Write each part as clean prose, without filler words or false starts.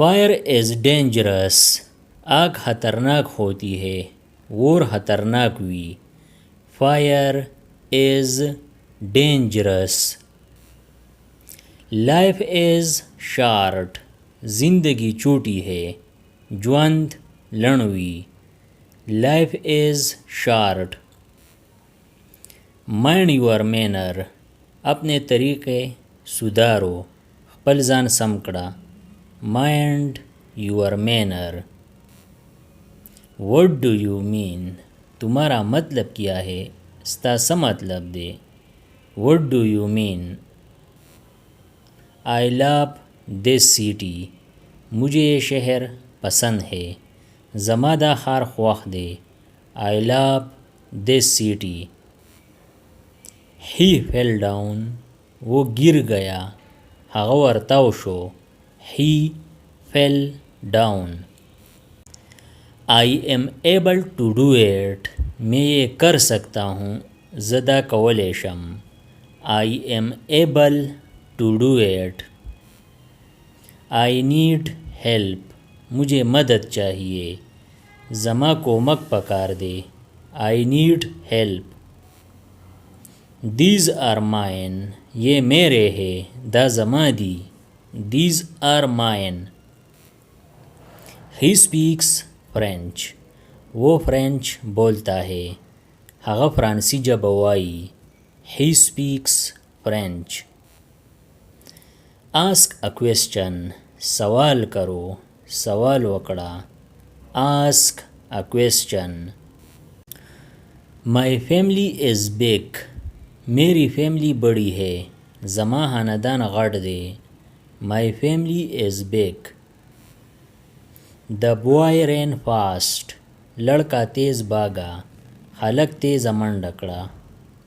Fire is dangerous, आग ख़तरनाक होती है, वोर ख़तरनाक हुई। Fire is dangerous. Life is short, ज़िंदगी छोटी है, ज्वंत लणवी। Life is short. Mind your manner, अपने तरीक़े सुधारो, खपल ज़ान सम कड़ा। Mind your manner. What do you mean, तुम्हारा मतलब क्या है, स्ता सा मतलब दे। What do you mean. I love this city, मुझे ये शहर पसंद है। ज़मादा खार ख्वाख दे। I love this city. He fell down, वो गिर गया। हगा वर्ताव शो। He fell down. I am able to do it, मैं ये कर सकता हूँ, ज़दा कवलेशम। I am able to do it. I need help, मुझे मदद चाहिए। ज़मा कोमक पकार दे। I need help. These are mine, ये मेरे है, दा ज़मा दी। These are mine. He speaks French, वो फ्रेंच बोलता है। हगा फ्रांसी जबवाई। He speaks French. Ask a question, सवाल करो, सवाल वकड़ा। Ask a question. My family is big, मेरी फैमिली बड़ी है। ज़मा खानदान गढ़ दे। My family is big. The boy ran fast, लड़का तेज़ भागा, खलक तेज़ अमन डकड़ा।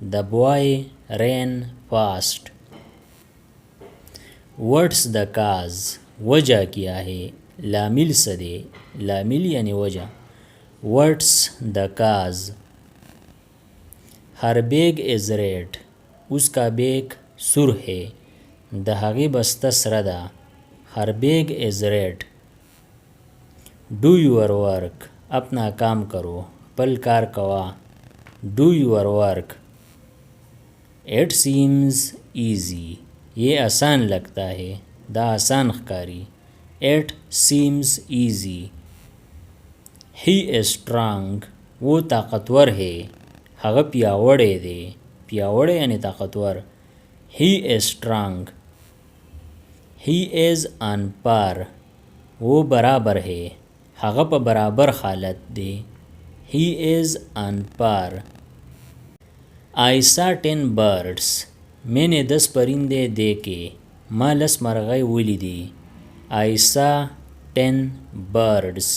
The boy ran fast. What's the cause, वजह क्या है, लामिल सदे। लामिल यानी वजह। What's the cause. Her bag is red, उसका बैग सुर है। द हगी बस्ता सरदा। Her bag is red. Do your work, अपना काम करो, पल कार कवा। Do your work. It seems easy, ये आसान लगता है, दा आसान ख़कारी। It seems easy. He is strong, वो ताकतवर है। हगा पियावड़े दे। पियावड़े यानी ताकतवर। He is strong. He is on par, वो बराबर है। हगा प बराबर हालत दे। ही is on par. I saw 10 बर्ड्स, मैंने 10 परिंदे देखे। माँ 10 मरगाई वली दी। I saw 10 birds.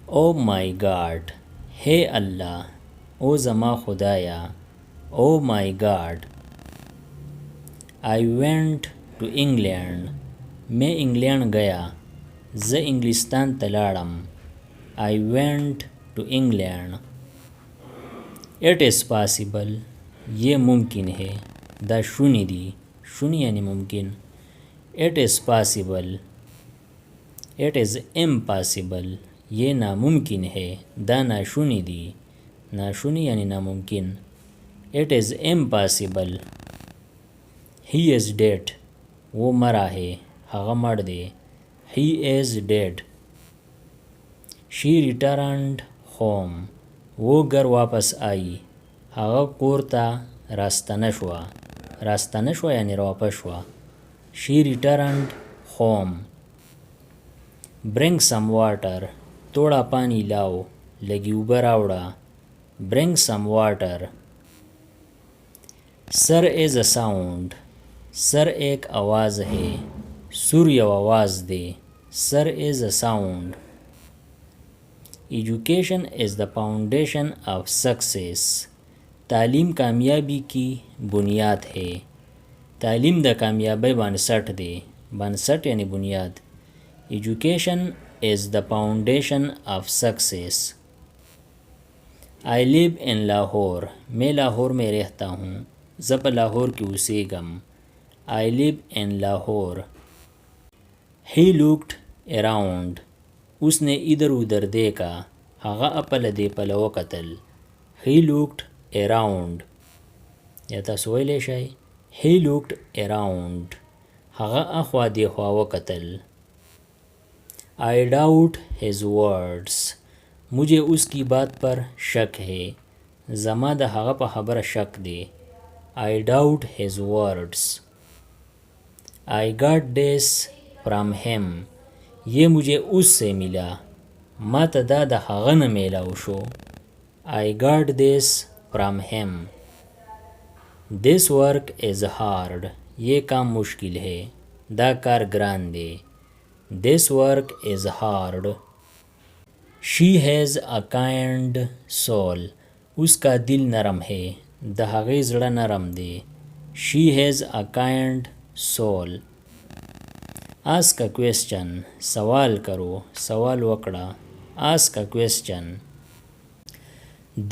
Oh my god, हे अल्लाह, ओ ज़मा खुदाया। Oh my god. I went to England, मैं इंग्लैंड गया। ज़ इंग्लिस्तान तलाड़म। I went to England. It is possible, ये मुमकिन है। द शुनी दी। शुनी यानी मुमकिन। It is possible. It is impossible, ये नामुमकिन है। द नाशुनी दी। नाशुनी यानी नामुमकिन। It is impossible. He is dead, वो मरा है। हगा मर दे। ही is dead. She returned home, वो घर वापस आई। हगा कोरता रास्ताना शुआ। रास्ताना शुआ यानी वापस शुआ। She returned home. Bring some water, थोड़ा पानी लाओ, लगी ऊबर आवड़ा। Bring some water. सर इज़ अ साउंड, सर एक आवाज़ है। सूर्य आवाज़ दे। सर is a sound. Education is the foundation of success, तालीम कामयाबी की बुनियाद है। तालीम द कामयाबी बनसट दे। बनसट यानी बुनियाद। Education is the foundation of success. I live in Lahore, मैं लाहौर में रहता हूँ। ज़ब लाहौर की उसेगम। I live in Lahore. He looked around. उसने इधर उधर देखा. هغه اپل دی پله وکتل. He looked around. یا تاسو ویلی شئ He looked around. هغه اخوا دی خوا وکتل. I doubt his words. मुझे उसकी बात पर शक है. زما د هغه په خبره شک دی. I doubt his words. I got this from him. ये मुझे उससे मिला. ما ته دا د هغه نه میلاو شو. I got this from him. This work is hard. ये काम मुश्किल है. دا کار ګران دی. This work is hard. She has a kind soul. उसका दिल नरम है. د هغې زړه نرم دی. She has a kind soul. Ask a question. سوال کرو. سوال وکړه. Ask a question.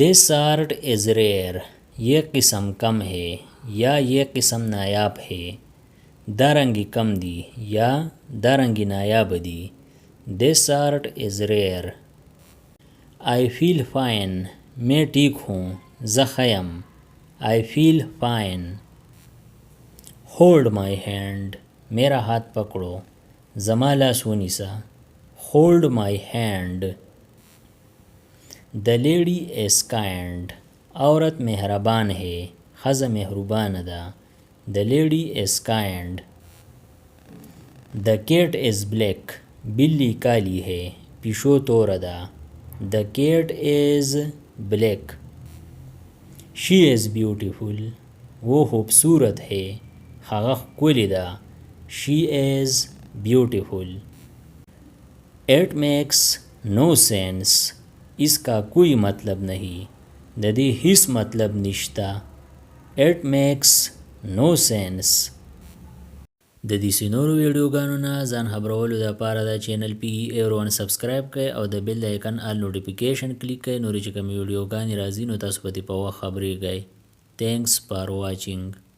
This art is rare. ये قسم कम है या ये قسم نایاب ہے. دا رنگی کم دی یا دا رنگی نایاب دی. This art is rare. I feel fine. میں ٹھیک ہوں. زه ښه یم. I feel fine. Hold my hand. میرا ہاتھ پکڑو. زما لاس ونیسه. Hold my hand. The lady is kind. عورت مہربان ہے. ښځه مهربانه ده. The lady is kind. The cat is black. بلی کالی ہے. پیشو توره ده. The cat is black. She is beautiful. وہ خوبصورت ہے. هغه ښکلې ده. She is beautiful. It makes no sense. اس کا کوئی مطلب نہیں. د دې هیڅ مطلب نشته. It makes no sense. د دې سینورو ویډیوګانو نه ځان خبرولو دپاره دا چینل PE سبسکرایب کړئ او د بیل د آیکن آل نوټیفیکیشن کلیک کړئ. نورې چې کومې ویډیوګانې راځي نو تاسو په دې په وخت خبرېږئ. Thanks for watching.